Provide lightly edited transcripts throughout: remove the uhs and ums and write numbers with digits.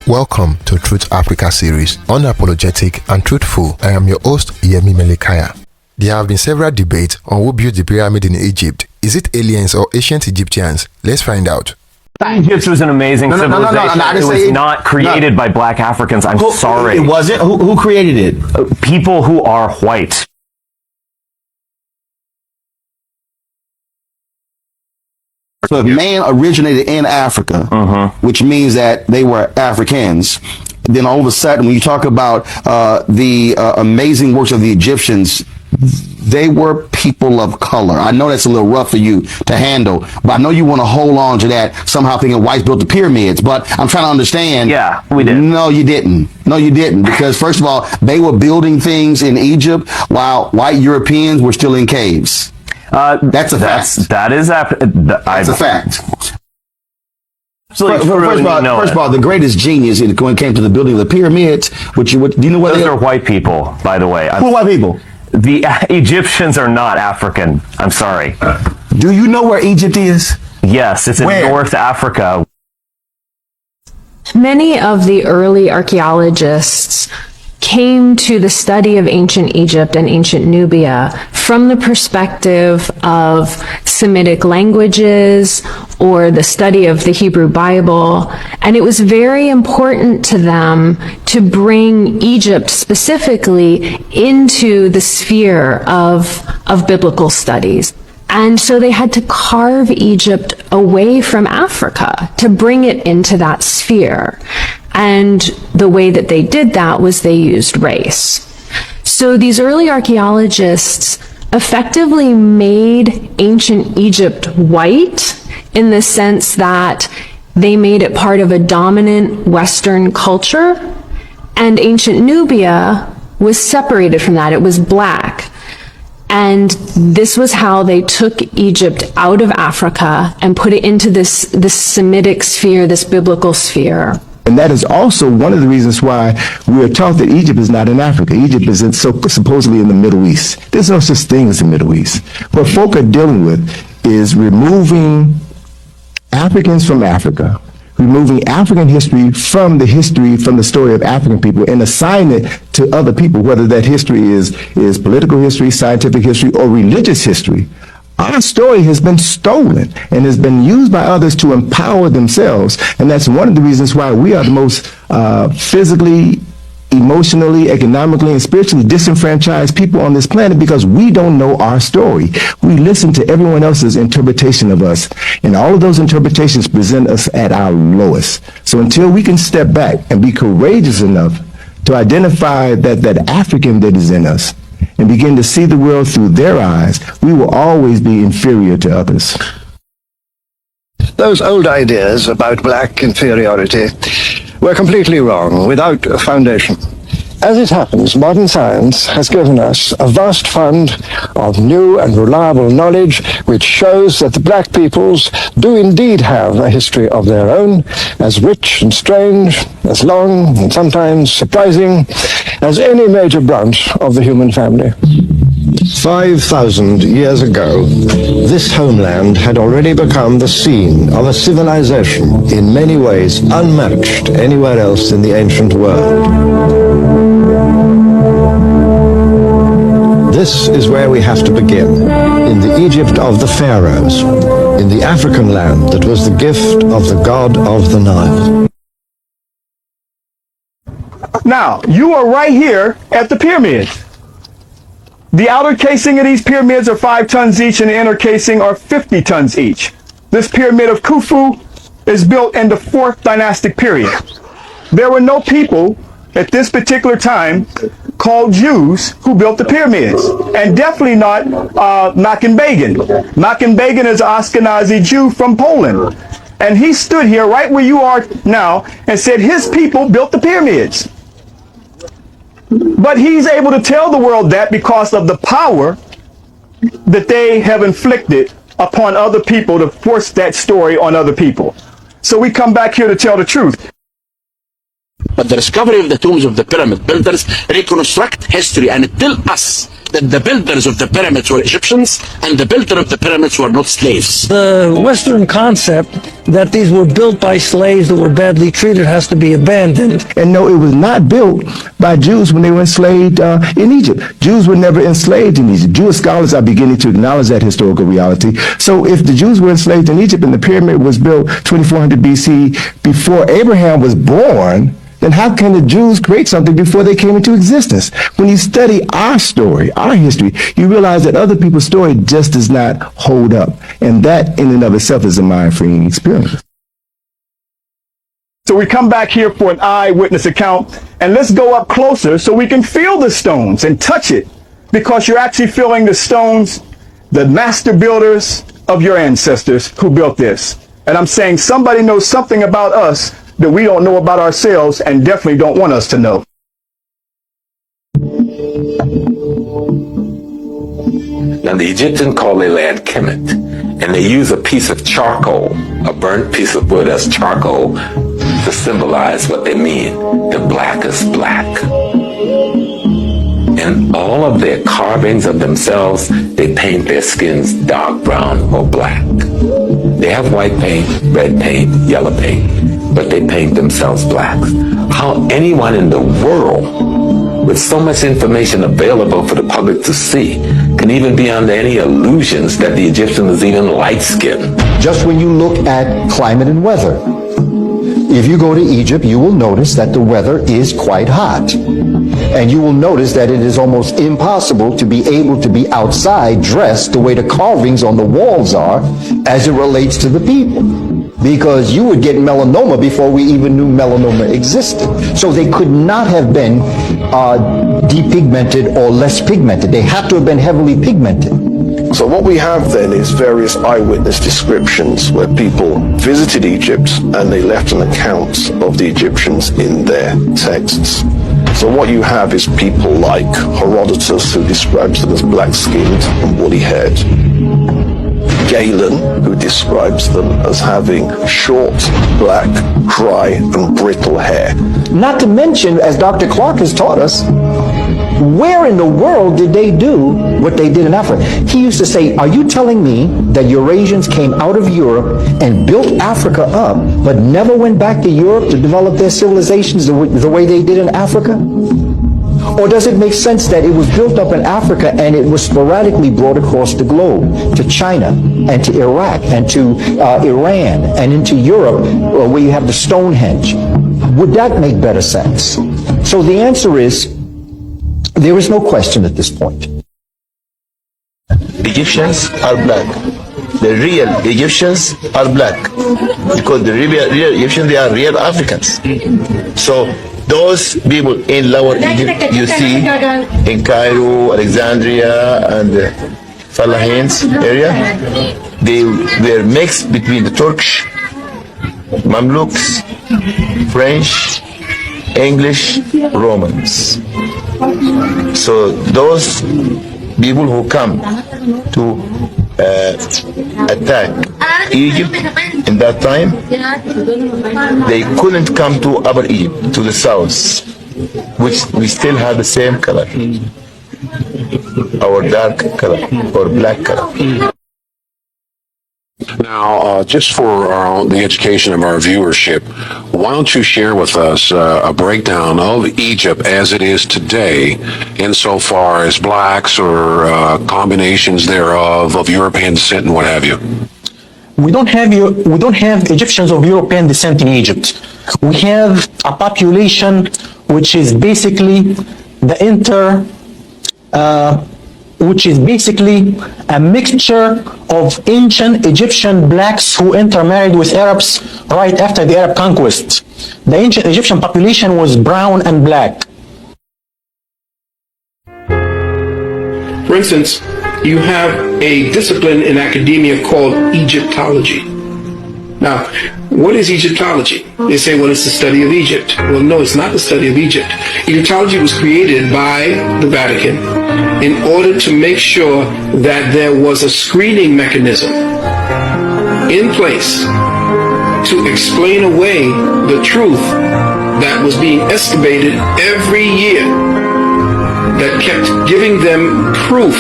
Welcome to Truth Africa series, Unapologetic and Truthful. I am your host, Yemi Melekaya. There have been several debates on who built the pyramid in Egypt. Is it aliens or ancient Egyptians? Let's find out. Egypt was an amazing civilization. It was not created by black Africans. I'm sorry. It wasn't? Who created it? People who are white. So if man originated in Africa, which means that they were Africans, then all of a sudden when you talk about the amazing works of the Egyptians, they were people of color. I know that's a little rough for you to handle, but I know you want to hold on to that, somehow thinking whites built the pyramids, but I'm trying to understand. Yeah, we did. No, you didn't. No, you didn't. Because first of all, they were building things in Egypt while white Europeans were still in caves. That's a fact. That's a fact. First of all, the greatest genius when it came to the building of the pyramids, do you know what those are white people, by the way. Who are white people? The Egyptians are not African. I'm sorry. Do you know where Egypt is? Yes, it's in North Africa. Many of the early archaeologists came to the study of ancient Egypt and ancient Nubia from the perspective of Semitic languages or the study of the Hebrew Bible, and it was very important to them to bring Egypt specifically into the sphere of biblical studies. And so they had to carve Egypt away from Africa to bring it into that sphere. And the way that they did that was they used race. So these early archaeologists effectively made ancient Egypt white in the sense that they made it part of a dominant Western culture, and ancient Nubia was separated from that. It was black. And this was how they took Egypt out of Africa and put it into this Semitic sphere, this biblical sphere. And that is also one of the reasons why we are taught that Egypt is not in Africa. Egypt is supposedly in the Middle East. There's no such thing as the Middle East. What folk are dealing with is removing Africans from Africa, removing African history from the story of African people, and assigning it to other people, whether that history is political history, scientific history, or religious history. Our story has been stolen and has been used by others to empower themselves. And that's one of the reasons why we are the most physically, emotionally, economically, and spiritually disenfranchised people on this planet, because we don't know our story. We listen to everyone else's interpretation of us, and all of those interpretations present us at our lowest. So until we can step back and be courageous enough to identify that African that is in us, and begin to see the world through their eyes, we will always be inferior to others. Those old ideas about black inferiority were completely wrong, without a foundation. As it happens, modern science has given us a vast fund of new and reliable knowledge which shows that the black peoples do indeed have a history of their own, as rich and strange, as long and sometimes surprising as any major branch of the human family. 5,000 years ago, this homeland had already become the scene of a civilization in many ways unmatched anywhere else in the ancient world. This is where we have to begin, in the Egypt of the pharaohs, in the African land that was the gift of the god of the Nile. Now, you are right here at the pyramids. The outer casing of these pyramids are 5 tons each, and the inner casing are 50 tons each. This pyramid of Khufu is built in the 4th dynastic period. There were no people at this particular time called Jews who built the pyramids, and definitely not Menachem Begin. Menachem Begin is an Ashkenazi Jew from Poland, and he stood here right where you are now and said his people built the pyramids. But he's able to tell the world that because of the power that they have inflicted upon other people to force that story on other people. So we come back here to tell the truth. But the discovery of the tombs of the pyramid builders reconstruct history and tell us that the builders of the pyramids were Egyptians and the builder of the pyramids were not slaves. The Western concept that these were built by slaves that were badly treated has to be abandoned. And no, it was not built by Jews when they were enslaved in Egypt. Jews were never enslaved in Egypt. Jewish scholars are beginning to acknowledge that historical reality. So if the Jews were enslaved in Egypt and the pyramid was built 2400 BC before Abraham was born, then how can the Jews create something before they came into existence? When you study our story, our history, you realize that other people's story just does not hold up. And that in and of itself is a mind-freeing experience. So we come back here for an eyewitness account, and let's go up closer so we can feel the stones and touch it, because you're actually feeling the stones, the master builders of your ancestors who built this. And I'm saying somebody knows something about us that we don't know about ourselves and definitely don't want us to know. Now the Egyptians call their land Kemet, and they use a piece of charcoal, a burnt piece of wood as charcoal, to symbolize what they mean, the blackest black. In all of their carvings of themselves, they paint their skins dark brown or black. They have white paint, red paint, yellow paint, but they paint themselves black. How anyone in the world, with so much information available for the public to see, can even be under any illusions that the Egyptian was even light-skinned? Just when you look at climate and weather, if you go to Egypt, you will notice that the weather is quite hot. And you will notice that it is almost impossible to be able to be outside dressed the way the carvings on the walls are as it relates to the people. Because you would get melanoma before we even knew melanoma existed. So they could not have been depigmented or less pigmented. They have to have been heavily pigmented. So what we have then is various eyewitness descriptions where people visited Egypt and they left an account of the Egyptians in their texts. So what you have is people like Herodotus, who describes them as black-skinned and woolly-haired. Galen, who describes them as having short, black, dry, and brittle hair. Not to mention, as Dr. Clark has taught us, where in the world did they do what they did in Africa? He used to say, are you telling me that Eurasians came out of Europe and built Africa up, but never went back to Europe to develop their civilizations the way they did in Africa? Or does it make sense that it was built up in Africa and it was sporadically brought across the globe to China and to Iraq and to Iran and into Europe, where you have the Stonehenge? Would that make better sense? So the answer is, there is no question at this point. Egyptians are black. The real Egyptians are black. Because the real Egyptians, they are real Africans. So those people in Lower Egypt, you see, in Cairo, Alexandria, and Salahines area, they were mixed between the Turkish, Mamluks, French, English, Romans. So those people who come to attack Egypt in that time, they couldn't come to Upper Egypt, to the south, which we still have the same color, our dark color or black color. Now, just for the education of our viewership, why don't you share with us a breakdown of Egypt as it is today, insofar as blacks or combinations thereof of European descent and what have you? We don't have Egyptians of European descent in Egypt. We have a population which is basically which is basically a mixture of ancient Egyptian blacks who intermarried with Arabs right after the Arab conquest. The ancient Egyptian population was brown and black. For instance, you have a discipline in academia called Egyptology. Now, what is Egyptology? They say, well, it's the study of Egypt. Well, no, it's not the study of Egypt. Egyptology was created by the Vatican in order to make sure that there was a screening mechanism in place to explain away the truth that was being excavated every year that kept giving them proof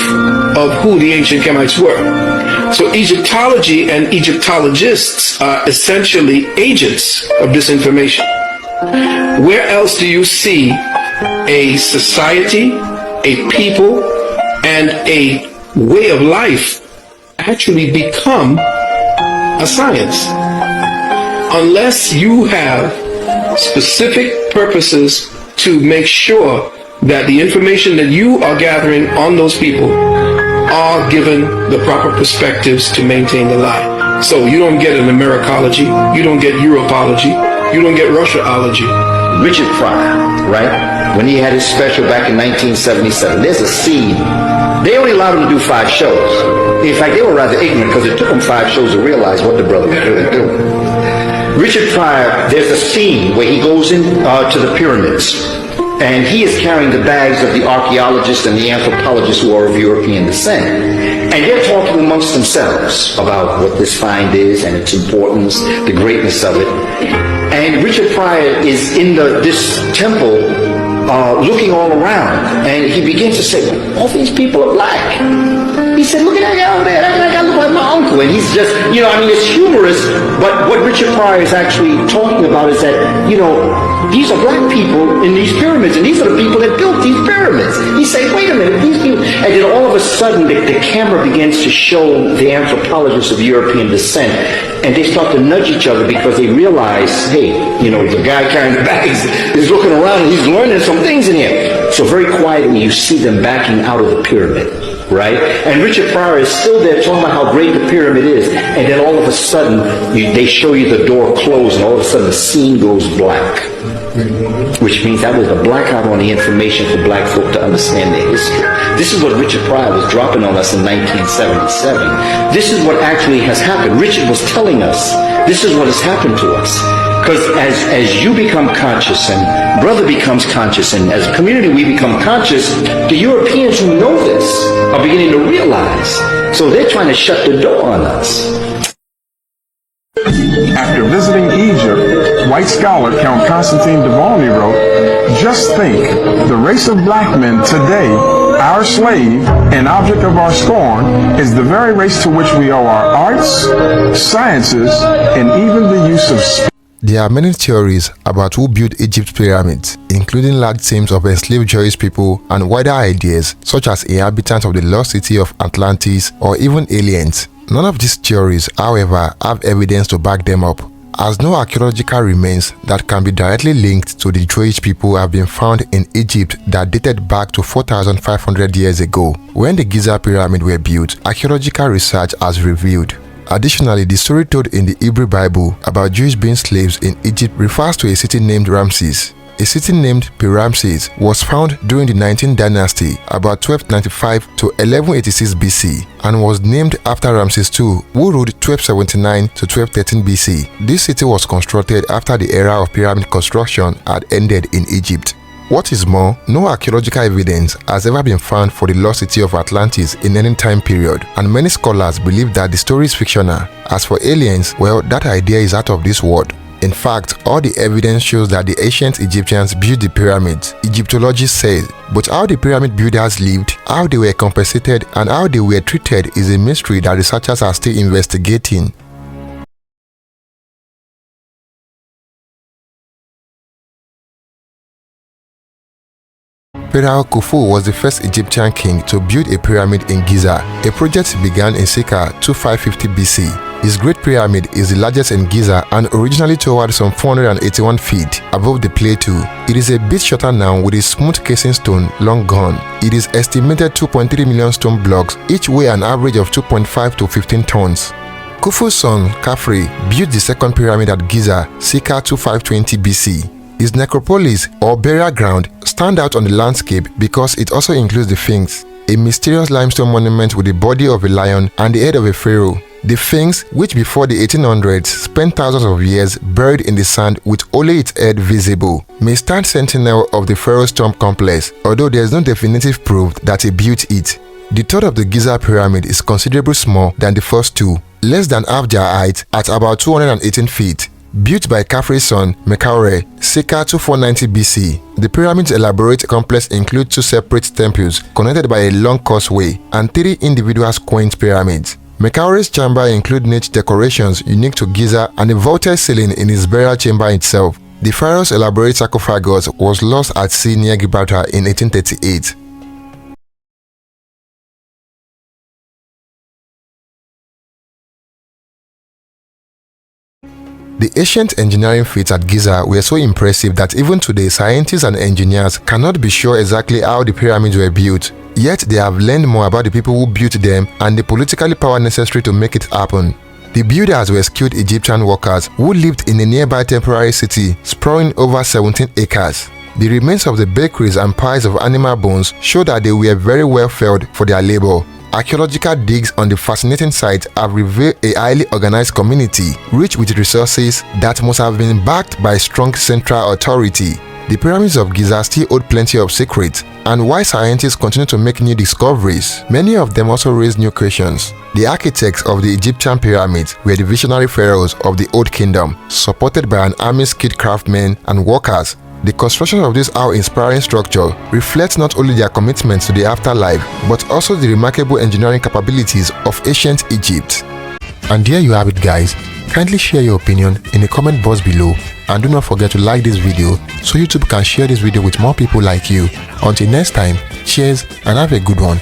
of who the ancient Kemites were. So Egyptology and Egyptologists are essentially agents of disinformation. Where else do you see a society, a people, and a way of life actually become a science? Unless you have specific purposes to make sure that the information that you are gathering on those people are given the proper perspectives to maintain the lie. So you don't get an Americology, you don't get Europology, you don't get Russiaology. Richard Pryor, right? When he had his special back in 1977, there's a scene. They only allowed him to do 5 shows. In fact, they were rather ignorant because it took them 5 shows to realize what the brother was really doing. Richard Pryor, there's a scene where he goes in to the pyramids, and he is carrying the bags of the archaeologists and the anthropologists who are of European descent. And they're talking amongst themselves about what this find is and its importance, the greatness of it. And Richard Pryor is in this temple looking all around, and he begins to say, well, all these people are black. He said, look at that guy over there, that guy looks like my uncle. And he's just, it's humorous, but what Richard Pryor is actually talking about is that, these are black people in these pyramids, and these are the people that built these pyramids. He said, wait a minute, these people, and then all of a sudden the camera begins to show the anthropologists of European descent, and they start to nudge each other because they realize, hey, the guy carrying the bags is looking around and he's learning some things in here. So very quietly you see them backing out of the pyramid, right? And Richard Pryor is still there talking about how great the pyramid is, and then all of a sudden they show you the door close, and all of a sudden the scene goes black. Which means that was a blackout on the information for black folk to understand their history. This is what Richard Pryor was dropping on us in 1977. This is what actually has happened. Richard was telling us, this is what has happened to us. Because as you become conscious, and brother becomes conscious, and as a community we become conscious, the Europeans who know this are beginning to realize. So they're trying to shut the door on us. After visiting Egypt, white scholar Count Constantine Duvauny wrote, "Just think, the race of black men today, our slave and object of our scorn, is the very race to which we owe our arts, sciences, and even the use of speech." There are many theories about who built Egypt's pyramids, including large teams of enslaved Jewish people and wider ideas such as inhabitants of the lost city of Atlantis or even aliens. None of these theories, however, have evidence to back them up, as no archaeological remains that can be directly linked to the Jewish people have been found in Egypt that dated back to 4,500 years ago, when the Giza pyramid were built, archaeological research has revealed. Additionally, the story told in the Hebrew Bible about Jews being slaves in Egypt refers to a city named Ramses. A city named pi-Ramesses was found during the 19th dynasty about 1295 to 1186 BC and was named after Ramses II, who ruled 1279 to 1213 BC. This city was constructed after the era of pyramid construction had ended in Egypt. What is more, no archaeological evidence has ever been found for the lost city of Atlantis in any time period, and many scholars believe that the story is fictional. As for aliens, well, that idea is out of this world. In fact, all the evidence shows that the ancient Egyptians built the pyramids. Egyptology says, but how the pyramid builders lived, how they were compensated, and how they were treated is a mystery that researchers are still investigating. Pharaoh Khufu was the first Egyptian king to build a pyramid in Giza. A project began in circa 2550 BC. His Great Pyramid is the largest in Giza and originally towered some 481 feet above the plateau. It is a bit shorter now with a smooth casing stone long gone. It is estimated 2.3 million stone blocks, each weigh an average of 2.5 to 15 tons. Khufu's son, Khafre, built the second pyramid at Giza circa 2520 BC. His necropolis, or burial ground, stand out on the landscape because it also includes the Sphinx, a mysterious limestone monument with the body of a lion and the head of a pharaoh. The Sphinx, which before the 1800s spent thousands of years buried in the sand with only its head visible, may stand sentinel of the pharaoh's tomb complex, although there is no definitive proof that he built it. The third of the Giza pyramid is considerably smaller than the first two, less than half their height at about 218 feet. Built by Khafre's son, Menkaure, circa 2490 BC, the pyramid's elaborate complex includes 2 separate temples connected by a long causeway and 3 individual quaint pyramids. Menkaure's chamber include niche decorations unique to Giza and a vaulted ceiling in his burial chamber itself. The pharaoh's elaborate sarcophagus was lost at sea near Gibraltar in 1838. The ancient engineering feats at Giza were so impressive that even today scientists and engineers cannot be sure exactly how the pyramids were built. Yet they have learned more about the people who built them and the political power necessary to make it happen. The builders were skilled Egyptian workers who lived in a nearby temporary city sprawling over 17 acres. The remains of the bakeries and piles of animal bones show that they were very well fed for their labor. Archaeological digs on the fascinating site have revealed a highly organized community, rich with resources that must have been backed by strong central authority. The pyramids of Giza still hold plenty of secrets, and while scientists continue to make new discoveries, many of them also raise new questions. The architects of the Egyptian pyramids were the visionary pharaohs of the Old Kingdom, supported by an army of skilled craftsmen and workers. The construction of this awe-inspiring structure reflects not only their commitment to the afterlife, but also the remarkable engineering capabilities of ancient Egypt. And there you have it, guys. Kindly share your opinion in the comment box below, and do not forget to like this video so YouTube can share this video with more people like you. Until next time, cheers and have a good one.